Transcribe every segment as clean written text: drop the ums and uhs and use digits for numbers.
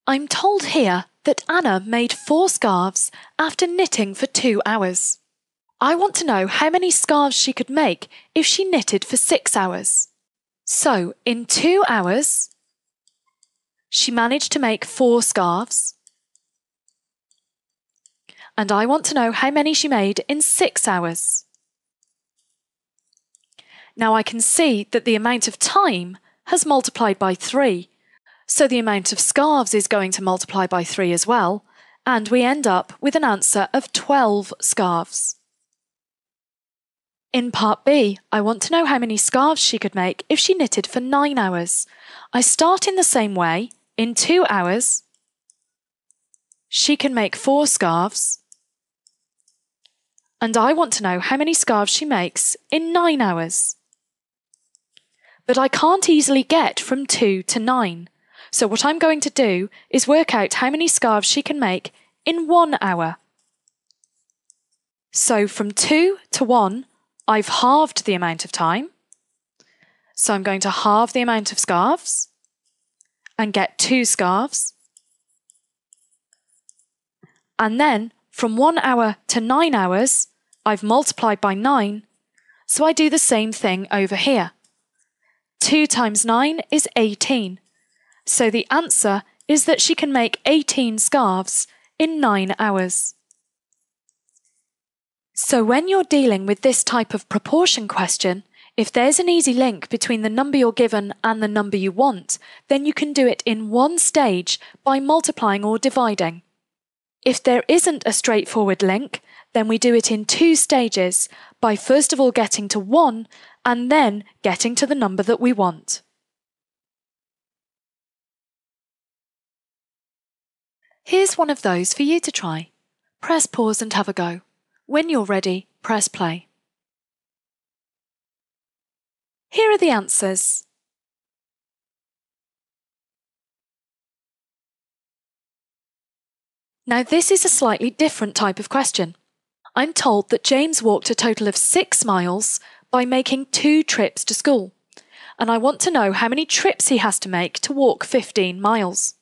I'm told here that Anna made 4 scarves after knitting for 2 hours. I want to know how many scarves she could make if she knitted for 6 hours. So, in 2 hours, she managed to make 4 scarves. And I want to know how many she made in 6 hours. Now I can see that the amount of time has multiplied by 3, so the amount of scarves is going to multiply by 3 as well, and we end up with an answer of 12 scarves. In part B, I want to know how many scarves she could make if she knitted for 9 hours. I start in the same way. In 2 hours, she can make 4 scarves, and I want to know how many scarves she makes in 9 hours. But I can't easily get from 2 to 9, so what I'm going to do is work out how many scarves she can make in 1 hour. So from 2 to 1, I've halved the amount of time. So I'm going to halve the amount of scarves and get 2 scarves. And then from 1 hour to 9 hours, I've multiplied by 9, so I do the same thing over here. 2 times 9 is 18, so the answer is that she can make 18 scarves in 9 hours. So when you're dealing with this type of proportion question, if there's an easy link between the number you're given and the number you want, then you can do it in one stage by multiplying or dividing. If there isn't a straightforward link, then we do it in 2 stages by first of all getting to 1 and then getting to the number that we want. Here's one of those for you to try. Press pause and have a go. When you're ready, press play. Here are the answers. Now this is a slightly different type of question. I'm told that James walked a total of 6 miles by making 2 trips to school, and I want to know how many trips he has to make to walk 15 miles.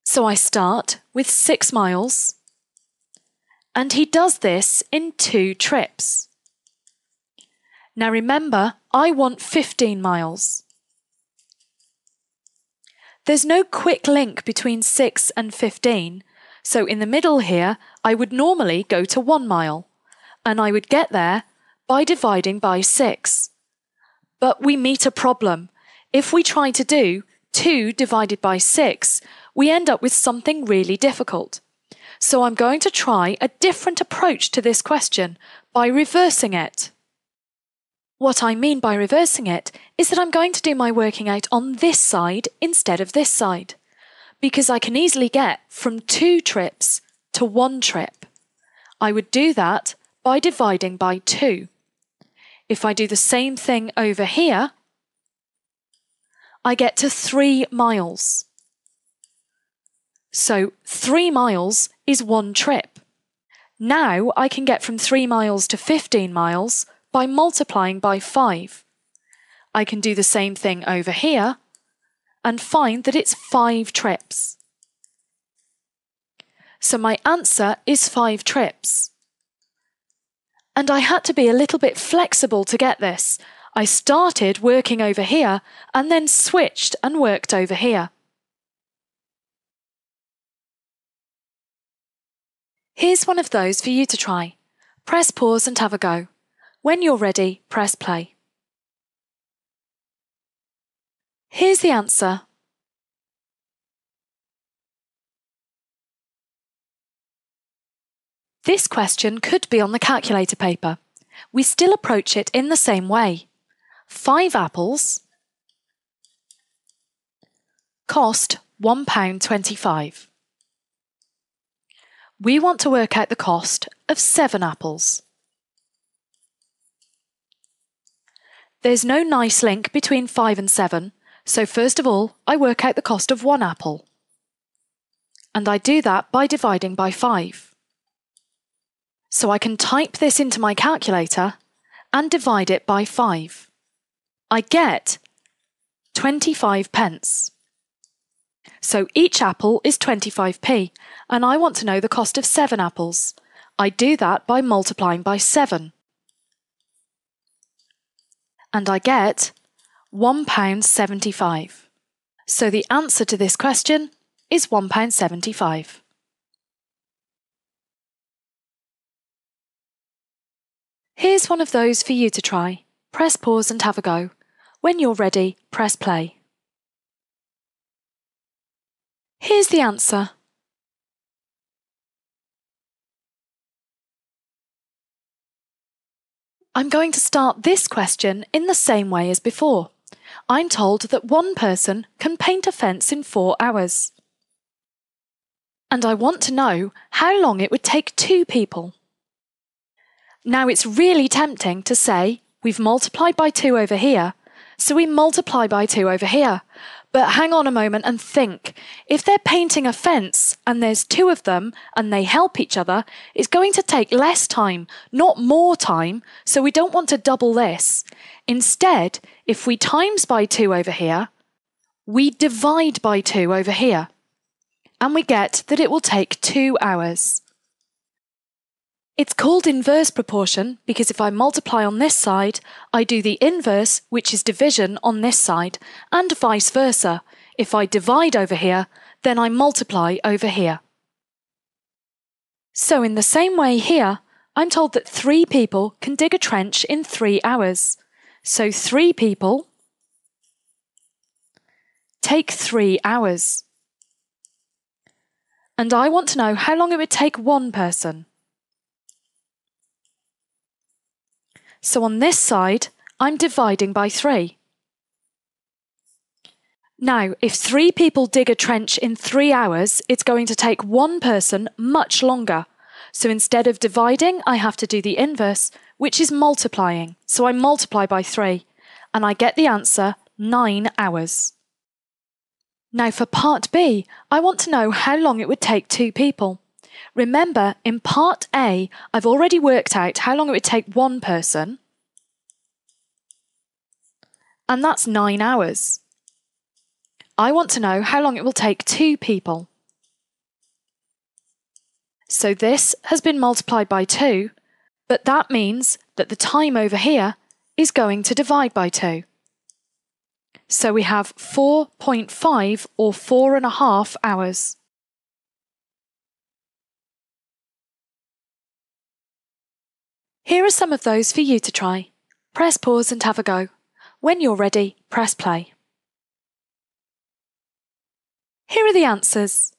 So I start with 6 miles, and he does this in 2 trips. Now remember, I want 15 miles. There's no quick link between 6 and 15, so in the middle here, I would normally go to 1 mile, and I would get there by dividing by 6. But we meet a problem. If we try to do 2 divided by 6, we end up with something really difficult. So I'm going to try a different approach to this question by reversing it. What I mean by reversing it is that I'm going to do my working out on this side instead of this side, because I can easily get from 2 trips to 1 trip. I would do that by dividing by 2. If I do the same thing over here, I get to 3 miles. So 3 miles is 1 trip. Now I can get from 3 miles to 15 miles by multiplying by 5. I can do the same thing over here and find that it's 5 trips. So my answer is 5 trips. And I had to be a little bit flexible to get this. I started working over here and then switched and worked over here. Here's one of those for you to try. Press pause and have a go. When you're ready, press play. Here's the answer. This question could be on the calculator paper. We still approach it in the same way. 5 apples cost £1.25. We want to work out the cost of 7 apples. There's no nice link between 5 and 7, so first of all, I work out the cost of 1 apple. And I do that by dividing by 5. So I can type this into my calculator and divide it by 5. I get 25 pence. So each apple is 25p, and I want to know the cost of 7 apples. I do that by multiplying by 7. And I get £1.75. So the answer to this question is £1.75. Here's one of those for you to try. Press pause and have a go. When you're ready, press play. Here's the answer. I'm going to start this question in the same way as before. I'm told that one person can paint a fence in 4 hours. And I want to know how long it would take 2 people. Now it's really tempting to say we've multiplied by 2 over here, so we multiply by 2 over here. But hang on a moment and think. If they're painting a fence and there's 2 of them and they help each other, it's going to take less time, not more time, so we don't want to double this. Instead, if we times by 2 over here, we divide by 2 over here. And we get that it will take 2 hours. It's called inverse proportion because if I multiply on this side, I do the inverse, which is division, on this side, and vice versa. If I divide over here, then I multiply over here. So in the same way here, I'm told that 3 people can dig a trench in 3 hours. So 3 people take 3 hours. And I want to know how long it would take 1 person. So on this side, I'm dividing by 3. Now, if 3 people dig a trench in 3 hours, it's going to take 1 person much longer. So instead of dividing, I have to do the inverse, which is multiplying. So I multiply by 3, and I get the answer 9 hours. Now for part B, I want to know how long it would take 2 people. Remember, in part A, I've already worked out how long it would take 1 person, and that's 9 hours. I want to know how long it will take 2 people. So this has been multiplied by 2, but that means that the time over here is going to divide by 2. So we have 4.5 or 4.5 hours. Here are some of those for you to try. Press pause and have a go. When you're ready, press play. Here are the answers.